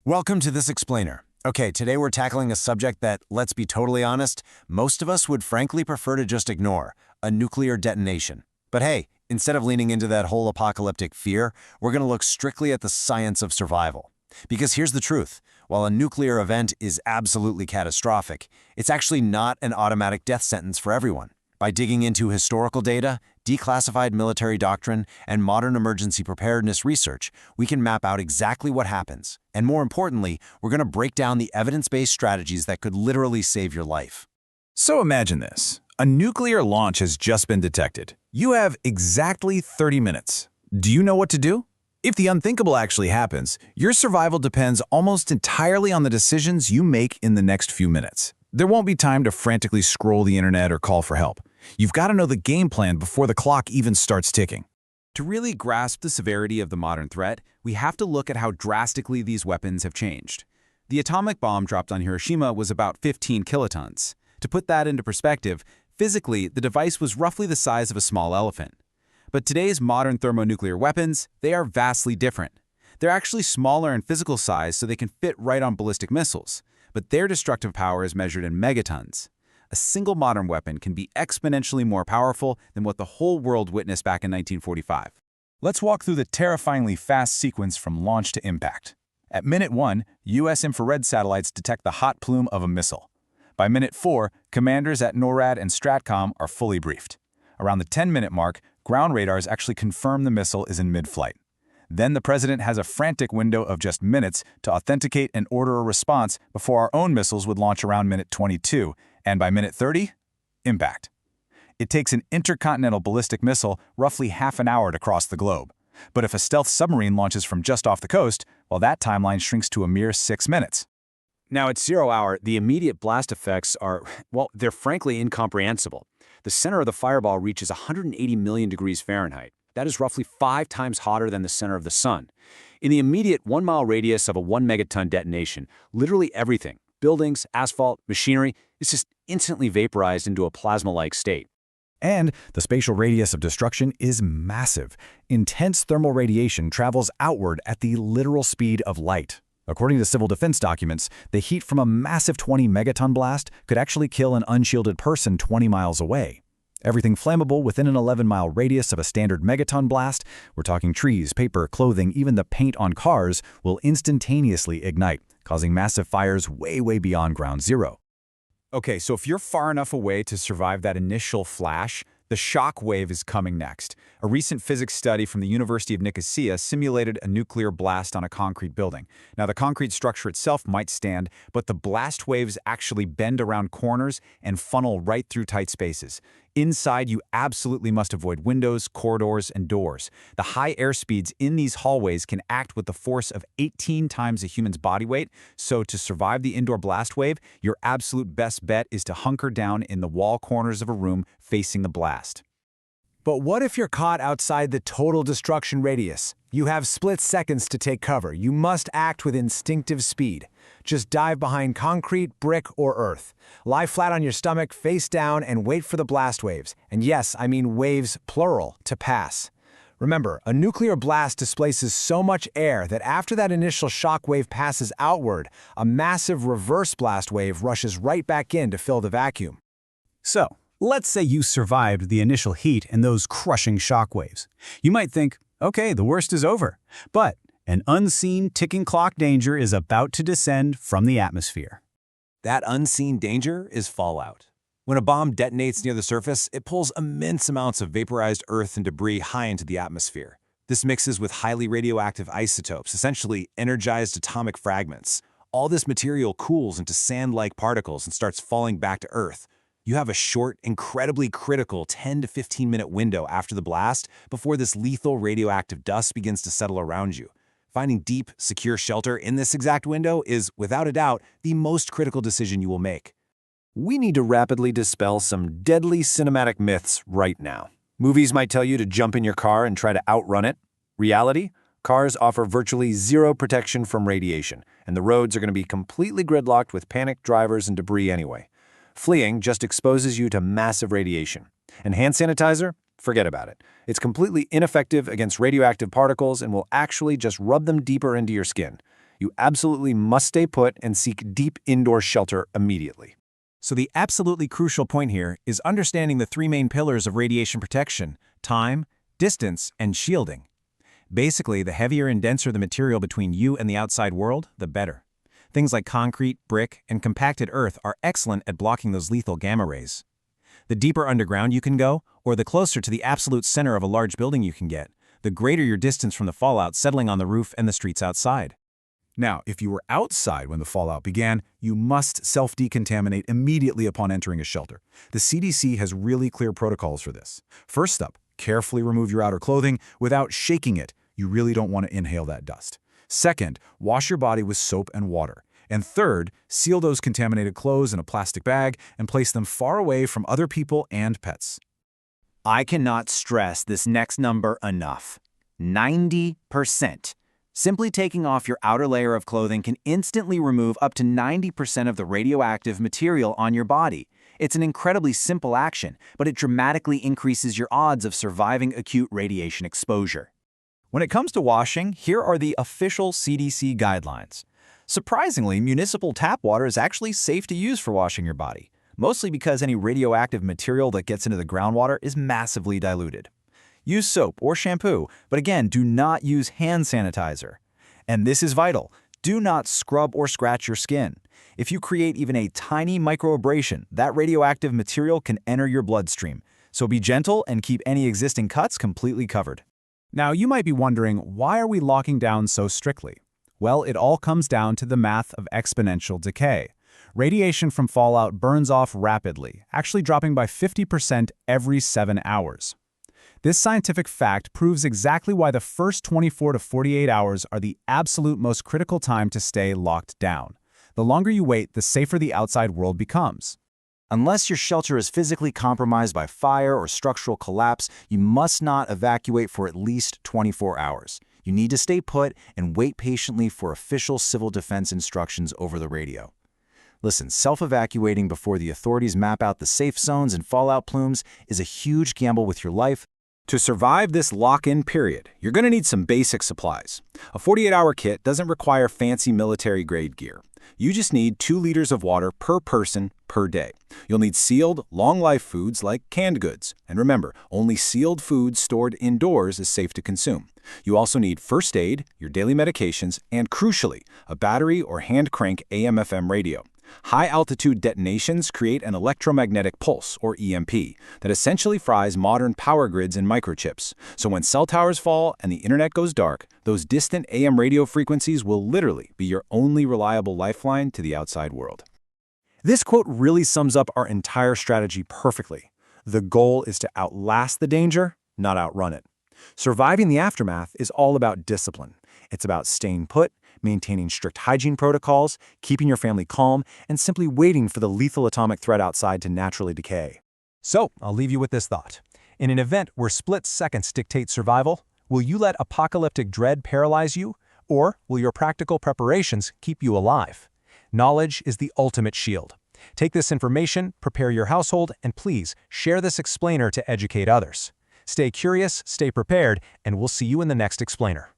Welcome to This Explainer. Okay, today we're tackling a subject that, let's be totally honest, most of us would frankly prefer to just ignore, a nuclear detonation. But hey, instead of leaning into that whole apocalyptic fear, we're going to look strictly at the science of survival. Because here's the truth, while a nuclear event is absolutely catastrophic, it's actually not an automatic death sentence for everyone. By digging into historical data, declassified military doctrine, and modern emergency preparedness research, we can map out exactly what happens. And more importantly, we're going to break down the evidence-based strategies that could literally save your life. So imagine this. A nuclear launch has just been detected. You have exactly 30 minutes. Do you know what to do? If the unthinkable actually happens, your survival depends almost entirely on the decisions you make in the next few minutes. There won't be time to frantically scroll the internet or call for help. You've got to know the game plan before the clock even starts ticking. To really grasp the severity of the modern threat, we have to look at how drastically these weapons have changed. The atomic bomb dropped on Hiroshima was about 15 kilotons. To put that into perspective, physically, the device was roughly the size of a small elephant. But today's modern thermonuclear weapons, they are vastly different. They're actually smaller in physical size so they can fit right on ballistic missiles, but their destructive power is measured in megatons. A single modern weapon can be exponentially more powerful than what the whole world witnessed back in 1945. Let's walk through the terrifyingly fast sequence from launch to impact. At minute 1, U.S. infrared satellites detect the hot plume of a missile. By minute 4, commanders at NORAD and STRATCOM are fully briefed. Around the 10-minute mark, ground radars actually confirm the missile is in mid-flight. Then the president has a frantic window of just minutes to authenticate and order a response before our own missiles would launch around minute 22, and by minute 30, impact. It takes an intercontinental ballistic missile roughly half an hour to cross the globe. But if a stealth submarine launches from just off the coast, well, that timeline shrinks to a mere 6 minutes. Now, at 0 hour, the immediate blast effects are, well, they're frankly incomprehensible. The center of the fireball reaches 180 million degrees Fahrenheit. That is roughly 5 times hotter than the center of the sun. In the immediate 1-mile radius of a 1 megaton detonation, literally everything, buildings, asphalt, machinery, is just instantly vaporized into a plasma-like state. And the spatial radius of destruction is massive. Intense thermal radiation travels outward at the literal speed of light. According to civil defense documents, the heat from a massive 20 megaton blast could actually kill an unshielded person 20 miles away. Everything flammable within an 11-mile radius of a standard megaton blast, we're talking trees, paper, clothing, even the paint on cars, will instantaneously ignite, causing massive fires way beyond ground zero. Okay, so if you're far enough away to survive that initial flash, the shockwave is coming next. A recent physics study from the University of Nicosia simulated a nuclear blast on a concrete building. Now, the concrete structure itself might stand, but the blast waves actually bend around corners and funnel right through tight spaces. Inside, you absolutely must avoid windows, corridors, and doors. The high air speeds in these hallways can act with the force of 18 times a human's body weight, so to survive the indoor blast wave, your absolute best bet is to hunker down in the wall corners of a room facing the blast. But what if you're caught outside the total destruction radius? You have split seconds to take cover. You must act with instinctive speed. Just dive behind concrete, brick, or earth. Lie flat on your stomach, face down, and wait for the blast waves. And yes, I mean waves, plural, to pass. Remember, a nuclear blast displaces so much air that after that initial shock wave passes outward, a massive reverse blast wave rushes right back in to fill the vacuum. So, let's say you survived the initial heat and those crushing shockwaves. You might think, okay, the worst is over. But an unseen ticking clock danger is about to descend from the atmosphere. That unseen danger is fallout. When a bomb detonates near the surface, it pulls immense amounts of vaporized earth and debris high into the atmosphere. This mixes with highly radioactive isotopes, essentially energized atomic fragments. All this material cools into sand-like particles and starts falling back to Earth. You have a short, incredibly critical 10 to 15-minute window after the blast before this lethal radioactive dust begins to settle around you. Finding deep, secure shelter in this exact window is, without a doubt, the most critical decision you will make. We need to rapidly dispel some deadly cinematic myths right now. Movies might tell you to jump in your car and try to outrun it. Reality? Cars offer virtually zero protection from radiation, and the roads are going to be completely gridlocked with panicked drivers and debris anyway. Fleeing just exposes you to massive radiation. And hand sanitizer? Forget about it. It's completely ineffective against radioactive particles and will actually just rub them deeper into your skin. You absolutely must stay put and seek deep indoor shelter immediately. So the absolutely crucial point here is understanding the three main pillars of radiation protection: time, distance, and shielding. Basically, the heavier and denser the material between you and the outside world, the better. Things like concrete, brick, and compacted earth are excellent at blocking those lethal gamma rays. The deeper underground you can go, or the closer to the absolute center of a large building you can get, the greater your distance from the fallout settling on the roof and the streets outside. Now, if you were outside when the fallout began, you must self-decontaminate immediately upon entering a shelter. The CDC has really clear protocols for this. First up, carefully remove your outer clothing without shaking it. You really don't want to inhale that dust. Second, wash your body with soap and water. And third, seal those contaminated clothes in a plastic bag and place them far away from other people and pets. I cannot stress this next number enough. 90%. Simply taking off your outer layer of clothing can instantly remove up to 90% of the radioactive material on your body. It's an incredibly simple action, but it dramatically increases your odds of surviving acute radiation exposure. When it comes to washing, here are the official CDC guidelines. Surprisingly, municipal tap water is actually safe to use for washing your body, mostly because any radioactive material that gets into the groundwater is massively diluted. Use soap or shampoo, but again, do not use hand sanitizer. And this is vital. Do not scrub or scratch your skin. If you create even a tiny microabrasion, that radioactive material can enter your bloodstream. So be gentle and keep any existing cuts completely covered. Now, you might be wondering, why are we locking down so strictly? Well, it all comes down to the math of exponential decay. Radiation from fallout burns off rapidly, actually dropping by 50% every 7 hours. This scientific fact proves exactly why the first 24 to 48 hours are the absolute most critical time to stay locked down. The longer you wait, the safer the outside world becomes. Unless your shelter is physically compromised by fire or structural collapse, you must not evacuate for at least 24 hours. You need to stay put and wait patiently for official civil defense instructions over the radio. Listen, self-evacuating before the authorities map out the safe zones and fallout plumes is a huge gamble with your life. To survive this lock-in period, you're going to need some basic supplies. A 48-hour kit doesn't require fancy military-grade gear. You just need 2 liters of water per person per day. You'll need sealed, long-life foods like canned goods. And remember, only sealed food stored indoors is safe to consume. You also need first aid, your daily medications, and crucially, a battery or hand-crank AM/FM radio. High-altitude detonations create an electromagnetic pulse, or EMP, that essentially fries modern power grids and microchips. So when cell towers fall and the internet goes dark, those distant AM radio frequencies will literally be your only reliable lifeline to the outside world. This quote really sums up our entire strategy perfectly. The goal is to outlast the danger, not outrun it. Surviving the aftermath is all about discipline. It's about staying put, maintaining strict hygiene protocols, keeping your family calm, and simply waiting for the lethal atomic threat outside to naturally decay. So, I'll leave you with this thought. In an event where split seconds dictate survival, will you let apocalyptic dread paralyze you, or will your practical preparations keep you alive? Knowledge is the ultimate shield. Take this information, prepare your household, and please share this explainer to educate others. Stay curious, stay prepared, and we'll see you in the next explainer.